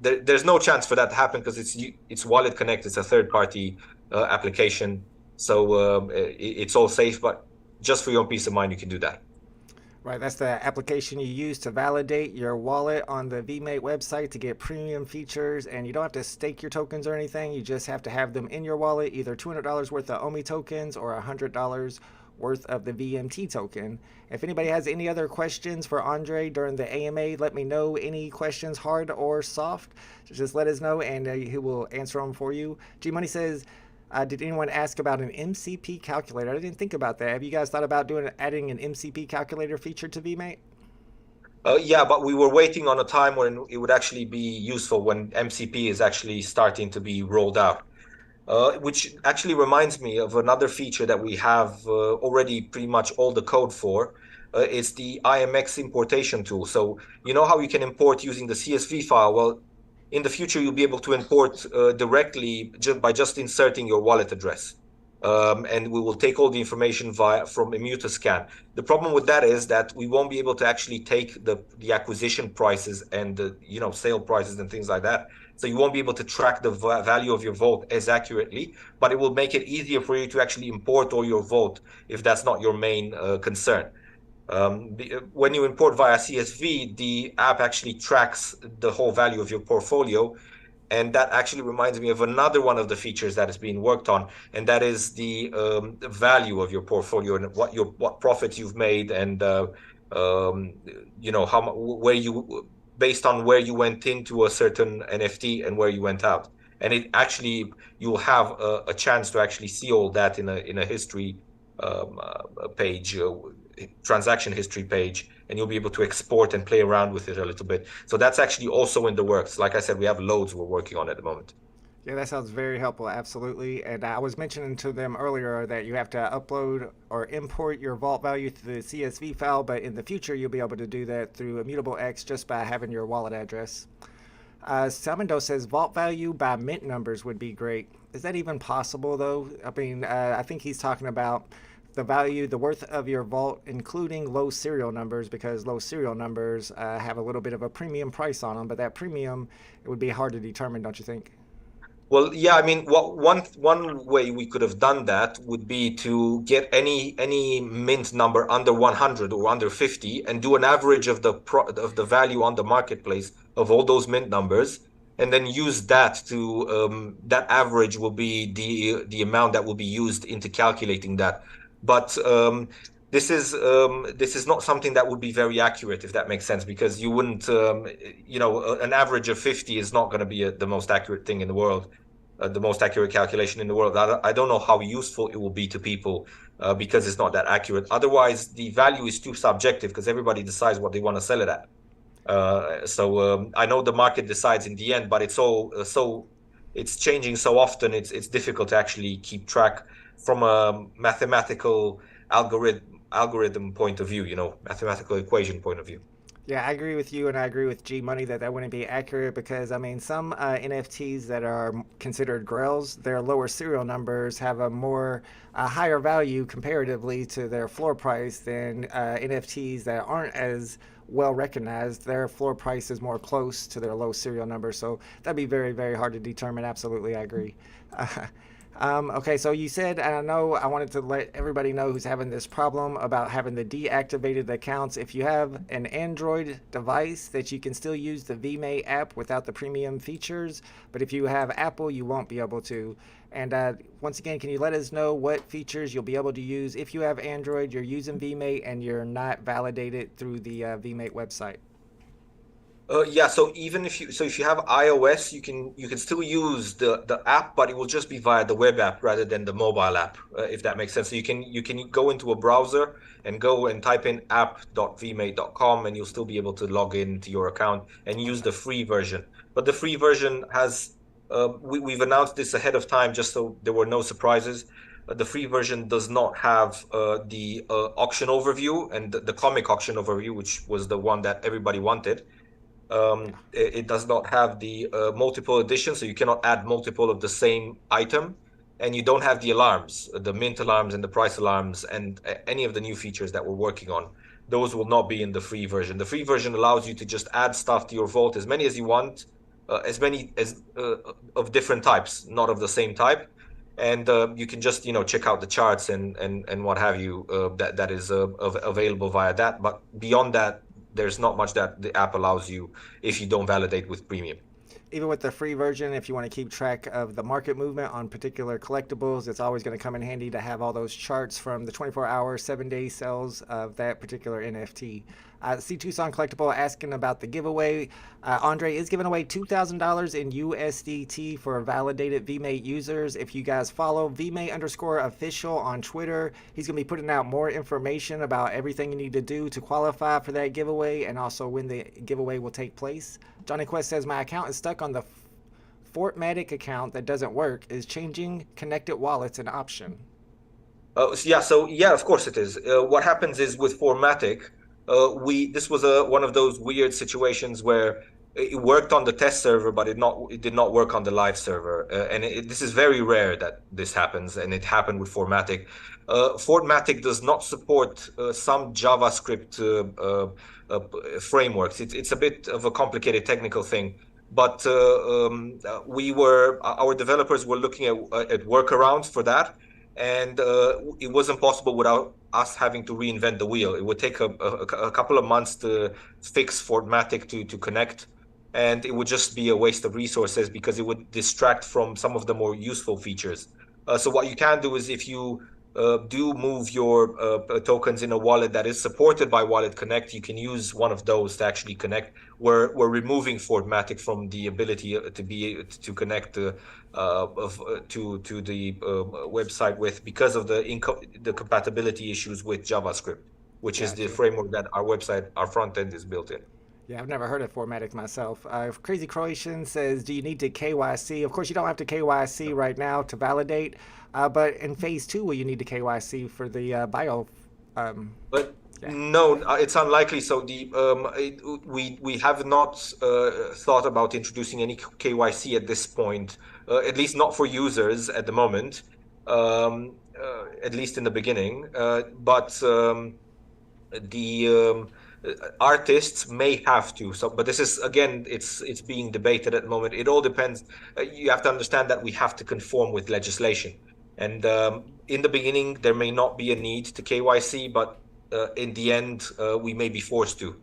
there's no chance for that to happen because it's Wallet Connect. It's a third-party application. So it's all safe, but just for your own peace of mind, you can do that. Right, that's the application you use to validate your wallet on the Vmate website to get premium features, and you don't have to stake your tokens or anything. You just have to have them in your wallet, either $200 worth of OMI tokens or $100 worth of the VMT token. If anybody has any other questions for Andrei during the AMA, let me know. Any questions, hard or soft, just let us know, and he will answer them for you. G Money says, did anyone ask about an MCP calculator? I didn't think about that. Have you guys thought about adding an MCP calculator feature to Vmate? Yeah, but we were waiting on a time when it would actually be useful when MCP is actually starting to be rolled out. Which actually reminds me of another feature that we have already pretty much all the code for. It's the IMX importation tool. So you know how you can import using the CSV file? Well, in the future, you'll be able to import directly by just inserting your wallet address. And we will take all the information from Immutascan. The problem with that is that we won't be able to actually take the acquisition prices and the sale prices and things like that. So you won't be able to track the value of your vote as accurately, but it will make it easier for you to actually import all your vote if that's not your main concern. When you import via CSV, the app actually tracks the whole value of your portfolio. And that actually reminds me of another one of the features that is being worked on, and that is the value of your portfolio and what profits you've made, and based on where you went into a certain NFT and where you went out. And it actually, you'll have a chance to actually see all that in a history page, transaction history page, and you'll be able to export and play around with it a little bit. So that's actually also in the works. Like I said, we have loads we're working on at the moment. Yeah, that sounds very helpful, absolutely. And I was mentioning to them earlier that you have to upload or import your vault value to the CSV file, but in the future you'll be able to do that through Immutable X just by having your wallet address. Salmando says vault value by mint numbers would be great. Is that even possible, though? I mean, I think he's talking about the worth of your vault, including low serial numbers, because low serial numbers have a little bit of a premium price on them, but that premium, it would be hard to determine, don't you think? Well, yeah, I mean, one way we could have done that would be to get any mint number under 100 or under 50 and do an average of the value on the marketplace of all those mint numbers, and then use that that average will be the amount that will be used into calculating that. But this is not something that would be very accurate, if that makes sense, because you wouldn't, an average of 50 is not going to be the most accurate thing in the world. the most accurate calculation in the world. I don't know how useful it will be to people because it's not that accurate. Otherwise, the value is too subjective because everybody decides what they want to sell it at. So I know the market decides in the end, but it's all it's changing so often. It's difficult to actually keep track from a mathematical algorithm point of view. Mathematical equation point of view. Yeah, I agree with you, and I agree with G Money that that wouldn't be accurate because I mean some NFTs that are considered grails, their lower serial numbers have a higher value comparatively to their floor price than NFTs that aren't as well recognized. Their floor price is more close to their low serial number, so that'd be very very hard to determine. Absolutely, I agree. Okay, so you said, and I know I wanted to let everybody know who's having this problem about having the deactivated accounts. If you have an Android device, that you can still use the Vemate app without the premium features, but if you have Apple, you won't be able to. And once again, can you let us know what features you'll be able to use if you have Android, you're using Vemate, and you're not validated through the Vemate website? Yeah, so if you have iOS, you can still use the app, but it will just be via the web app rather than the mobile app, if that makes sense. So you can go into a browser and go and type in app.vmate.com, and you'll still be able to log into your account and use the free version. But the free version has we've announced this ahead of time just so there were no surprises. The free version does not have the auction overview and the comic auction overview, which was the one that everybody wanted. It does not have the multiple editions, so you cannot add multiple of the same item, and you don't have the alarms, the mint alarms and the price alarms, and any of the new features that we're working on. Those will not be in the free version. The free version allows you to just add stuff to your vault, as many as you want, as many as of different types, not of the same type. And you can just check out the charts and what have you that is available via that. But beyond that, there's not much that the app allows you if you don't validate with premium. Even with the free version, if you want to keep track of the market movement on particular collectibles, it's always going to come in handy to have all those charts from the 24-hour, 7-day sales of that particular NFT. C Tucson Collectible asking about the giveaway. Andrei is giving away $2,000 in USDT for validated Vmate users. If you guys follow Vmate_official on Twitter, he's going to be putting out more information about everything you need to do to qualify for that giveaway and also when the giveaway will take place. Johnny Quest says, my account is stuck on the Fortmatic account that doesn't work. Is changing connected wallets an option? So of course it is. What happens is with Formatic, this was one of those weird situations where it worked on the test server, but it did not work on the live server. And this is very rare that this happens, and it happened with Formatic. Formatic does not support some JavaScript frameworks. It's a bit of a complicated technical thing. But our developers were looking at workarounds for that, and it wasn't possible without us having to reinvent the wheel. It would take a couple of months to fix Fortmatic to connect, and it would just be a waste of resources because it would distract from some of the more useful features. So what you can do is if you do move your tokens in a wallet that is supported by Wallet Connect, you can use one of those to actually connect. We're removing Fortmatic from the ability to connect to the website because of the compatibility issues with JavaScript, which is the framework that our front end is built in. Yeah, I've never heard of Formatic myself. Crazy Croatian says, do you need to KYC? Of course, you don't have to KYC right now to validate, but in phase 2, will you need to KYC for the bio? But no, it's unlikely. So we have not thought about introducing any KYC at this point, at least not for users at the moment, at least in the beginning. But the artists may have to. But this is, again, it's being debated at the moment. It all depends. You have to understand that we have to conform with legislation, and in the beginning there may not be a need to KYC, but in the end we may be forced to.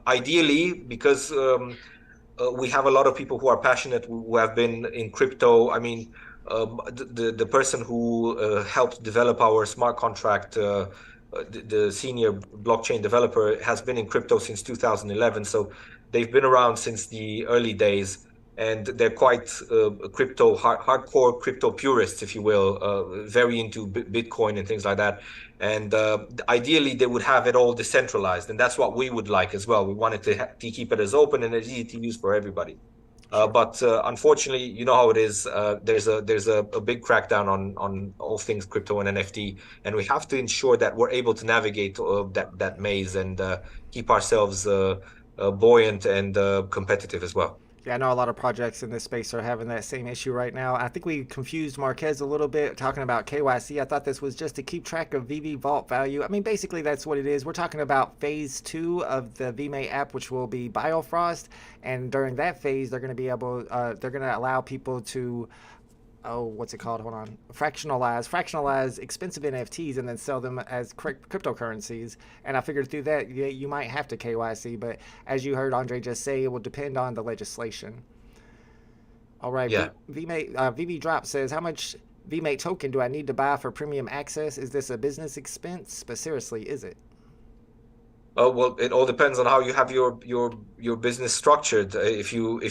Ideally, because we have a lot of people who are passionate, who have been in crypto. I mean, the person who helped develop our smart contract, the senior blockchain developer, has been in crypto since 2011. So they've been around since the early days. and they're quite hardcore crypto purists, if you will, very into Bitcoin and things like that. And ideally, they would have it all decentralized, and that's what we would like as well. We wanted to keep it as open and as easy to use for everybody. But unfortunately, you know how it is. There's a big crackdown on all things crypto and NFT, and we have to ensure that we're able to navigate that maze and keep ourselves buoyant and competitive as well. Yeah, I know a lot of projects in this space are having that same issue right now. I think we confused Marquez a little bit talking about KYC. I thought this was just to keep track of VeVe Vault value. I mean, basically, that's what it is. We're talking about phase 2 of the Vemate app, which will be Biofrost. And during that phase, they're going to be able, they're going to allow people to what's it called? Hold on. Fractionalize expensive NFTs and then sell them as cryptocurrencies. And I figured through that, yeah, you might have to KYC, but as you heard Andrei just say, it will depend on the legislation. All right. Yeah. VV Drop says, how much Vmate token do I need to buy for premium access? Is this a business expense? But seriously, is it? Oh, well, it all depends on how you have your business structured. If you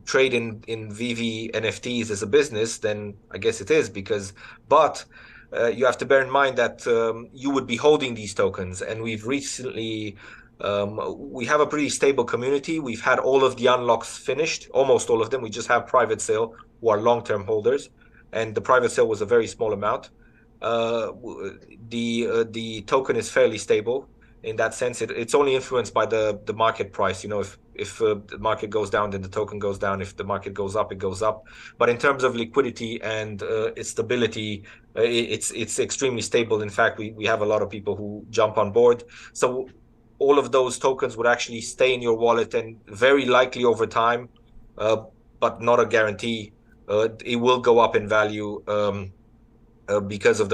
trade in VeVe NFTs as a business, then I guess it is but you have to bear in mind that you would be holding these tokens, and we've recently we have a pretty stable community. We've had all of the unlocks finished, almost all of them. We just have private sale who are long-term holders, and the private sale was a very small amount. The token is fairly stable in that sense. It's only influenced by the market price. You know, if the market goes down, then the token goes down. If the market goes up, it goes up. But in terms of liquidity and its stability, it's extremely stable. In fact, we have a lot of people who jump on board. So all of those tokens would actually stay in your wallet, and very likely over time, but not a guarantee, it will go up in value because of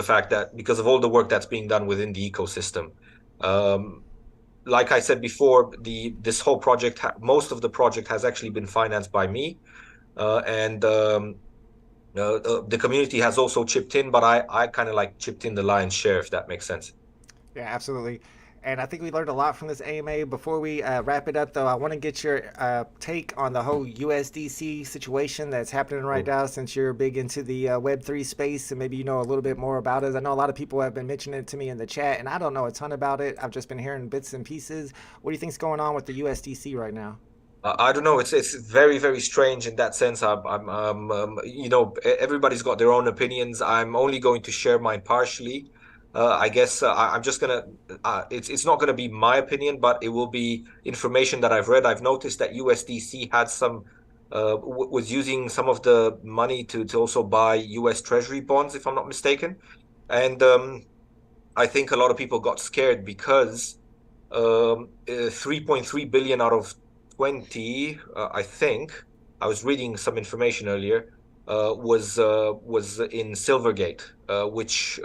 all the work that's being done within the ecosystem. Like I said before, this whole project, most of the project has actually been financed by me, and the community has also chipped in, but I kind of like chipped in the lion's share, if that makes sense. Yeah, absolutely. And I think we learned a lot from this AMA. Before we wrap it up, though, I want to get your take on the whole USDC situation that's happening right now, since you're big into the Web3 space and maybe you know a little bit more about it. I know a lot of people have been mentioning it to me in the chat, and I don't know a ton about it. I've just been hearing bits and pieces. What do you think's going on with the USDC right now? I don't know. It's very, very strange in that sense. You know, everybody's got their own opinions. I'm only going to share mine partially. I guess I'm just gonna. It's not gonna be my opinion, but it will be information that I've read. I've noticed that USDC had was using some of the money to also buy US Treasury bonds, if I'm not mistaken, and I think a lot of people got scared because 3.3 billion out of 20, I think. I was reading some information earlier. Was in Silvergate, which.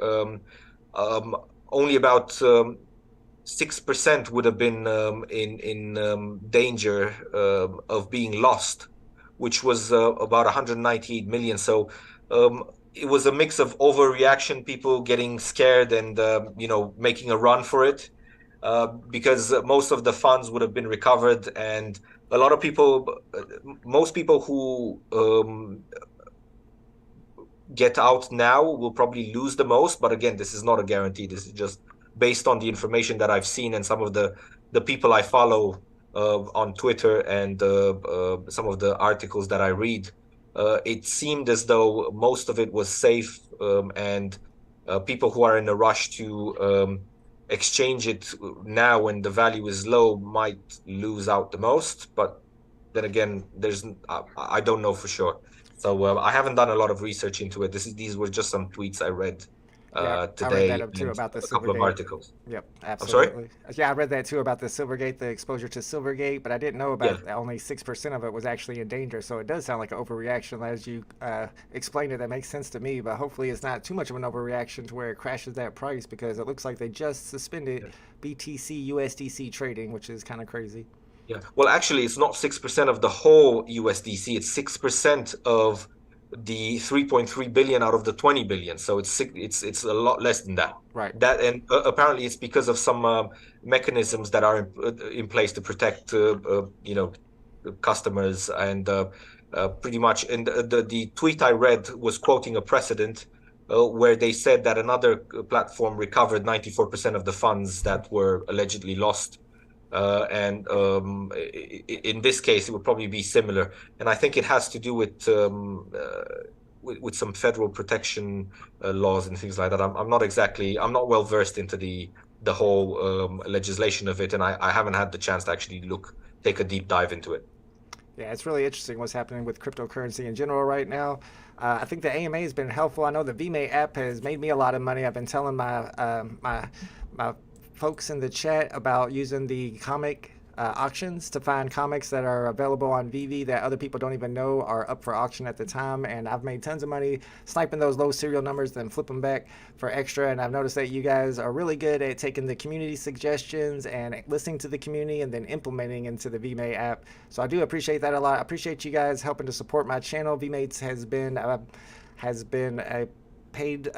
Only about 6% would have been in danger of being lost, which was about 198 million. So it was a mix of overreaction, people getting scared and you know, making a run for it, because most of the funds would have been recovered, and a lot of people, most people who get out now will probably lose the most. But again, this is not a guarantee. This is just based on the information that I've seen and some of the people I follow on Twitter and some of the articles that I read. It seemed as though most of it was safe, and people who are in a rush to exchange it now when the value is low might lose out the most. But then again, I don't know for sure. So I haven't done a lot of research into it. These were just some tweets I read today. I read that up too about the a couple of articles. Yep, absolutely. I'm sorry? Yeah, I read that too about the Silvergate, the exposure to Silvergate, but I didn't know about only 6% of it was actually in danger. So it does sound like an overreaction. As you explained it, that makes sense to me, but hopefully it's not too much of an overreaction to where it crashes that price, because it looks like they just suspended BTC USDC trading, which is kind of crazy. Yeah. Well, actually, it's not 6% of the whole USDC. It's 6% of the 3.3 billion out of the 20 billion. So it's a lot less than that. Right. That, and apparently it's because of some mechanisms that are in place to protect, you know, customers, and pretty much. And the tweet I read was quoting a precedent where they said that another platform recovered 94% of the funds that were allegedly lost. And in this case, it would probably be similar. And I think it has to do with some federal protection laws and things like that. I'm not well versed into the whole legislation of it, and I haven't had the chance to actually take a deep dive into it. Yeah, it's really interesting what's happening with cryptocurrency in general right now. I think the AMA has been helpful. I know the Vemate app has made me a lot of money. I've been telling my folks in the chat about using the comic auctions to find comics that are available on VeVe that other people don't even know are up for auction at the time. And I've made tons of money sniping those low serial numbers, then flip them back for extra. And I've noticed that you guys are really good at taking the community suggestions and listening to the community and then implementing into the Vemate app. So I do appreciate that a lot. I appreciate you guys helping to support my channel. Vemates has been a paid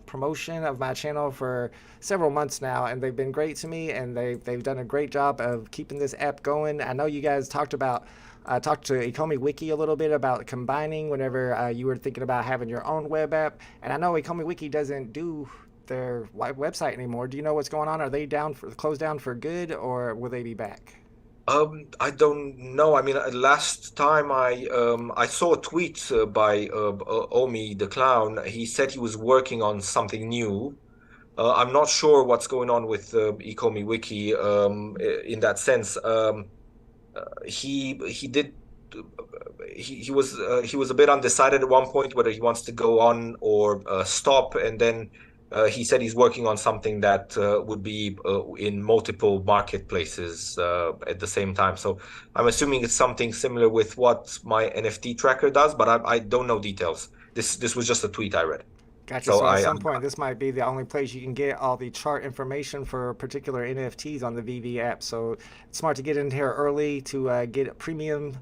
promotion of my channel for several months now, and they've been great to me, and they've done a great job of keeping this app going. I know you guys talked to Ecomi Wiki a little bit about combining whenever you were thinking about having your own web app, and I know Ecomi Wiki doesn't do their website anymore. Do you know what's going on? Are they closed down for good, or will they be back? I don't know. I mean, last time I saw a tweet by Omi the clown. He said he was working on something new. I'm not sure what's going on with Ecomi Wiki in that sense. He did he was a bit undecided at one point whether he wants to go on or stop, and then he said he's working on something that would be in multiple marketplaces at the same time. So I'm assuming it's something similar with what my NFT tracker does, but I don't know details. This was just a tweet I read. Gotcha. So So at I some point, this might be the only place you can get all the chart information for particular NFTs on the VeVe app. So it's smart to get in here early to get premium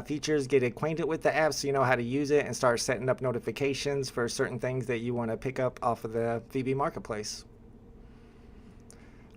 features, get acquainted with the app so you know how to use it, and start setting up notifications for certain things that you want to pick up off of the VeVe marketplace.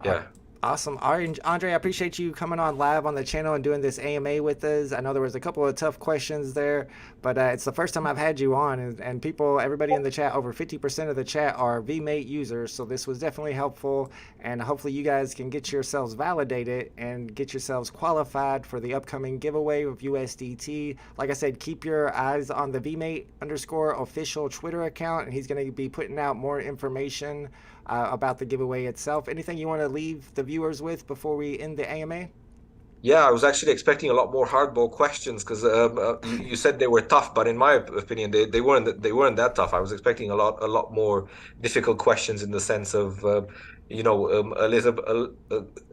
yeah. Awesome. Andre, I appreciate you coming on live on the channel and doing this AMA with us. I know there was a couple of tough questions there, but it's the first time I've had you on, and people, everybody in the chat, over 50% of the chat are Vmate users, so this was definitely helpful, and hopefully you guys can get yourselves validated and get yourselves qualified for the upcoming giveaway of USDT. Like I said, keep your eyes on the Vmate_official Twitter account, and he's going to be putting out more information about the giveaway itself. Anything you want to leave the viewers with before we end the AMA? Yeah, I was actually expecting a lot more hardball questions because you said they were tough, but in my opinion, they weren't that tough. I was expecting a lot more difficult questions in the sense of a little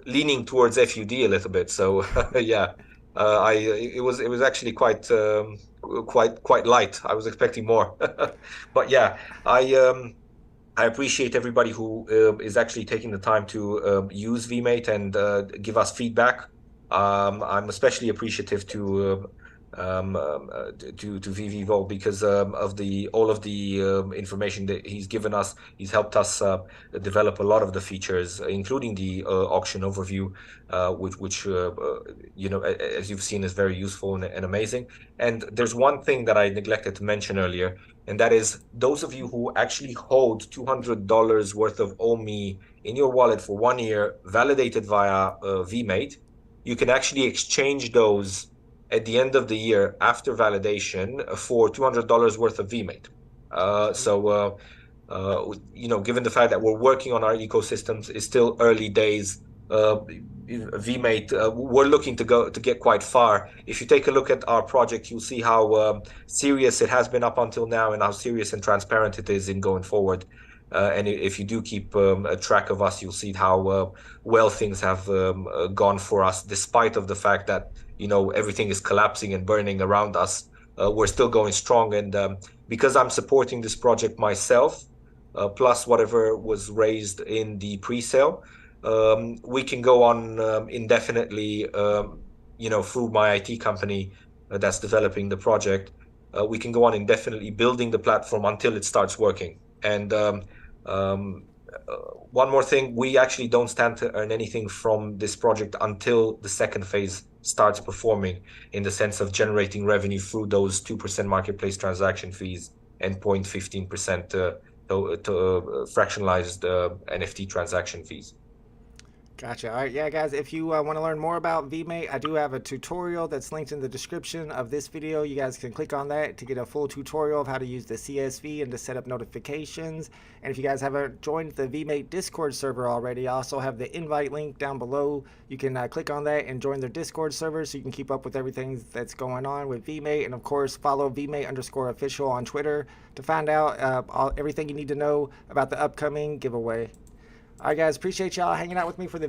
leaning towards FUD a little bit. So yeah, it was actually quite light. I was expecting more, but yeah, I appreciate everybody who is actually taking the time to use Vmate and give us feedback. I'm especially appreciative to VeVe because of all of the information that he's given us. He's helped us develop a lot of the features, including the auction overview, which as you've seen, is very useful and amazing. And there's one thing that I neglected to mention earlier, and that is those of you who actually hold $200 worth of OMI in your wallet for 1 year, validated via Vmate. You can actually exchange those at the end of the year after validation for $200 worth of Vmate. Given the fact that we're working on our ecosystems, it's still early days. Vmate, we're looking to get quite far. If you take a look at our project, you'll see how serious it has been up until now and how serious and transparent it is in going forward. And if you do keep a track of us, you'll see how well things have gone for us, despite of the fact that everything is collapsing and burning around us. We're still going strong, and because I'm supporting this project myself, plus whatever was raised in the pre-sale, we can go on indefinitely. Through my IT company that's developing the project, we can go on indefinitely building the platform until it starts working. And one more thing, we actually don't stand to earn anything from this project until the second phase starts performing in the sense of generating revenue through those 2% marketplace transaction fees and 0.15% fractionalized NFT transaction fees. Gotcha. All right, yeah, guys, if you want to learn more about Vemate, I do have a tutorial that's linked in the description of this video. You guys can click on that to get a full tutorial of how to use the CSV and to set up notifications. And if you guys haven't joined the Vemate Discord server already, I also have the invite link down below. You can click on that and join their Discord server so you can keep up with everything that's going on with Vemate. And of course, follow Vemate_official on Twitter to find out everything you need to know about the upcoming giveaway. All right, guys, appreciate y'all hanging out with me for the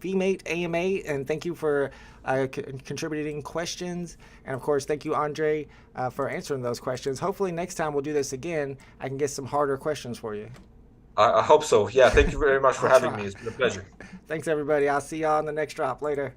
Vemate AMA, and thank you for contributing questions. And of course, thank you, Andrei, for answering those questions. Hopefully next time we'll do this again, I can get some harder questions for you. I hope so. Yeah, thank you very much for I'll having try. me. It's been a pleasure. Thanks, everybody. I'll see y'all on the next drop later.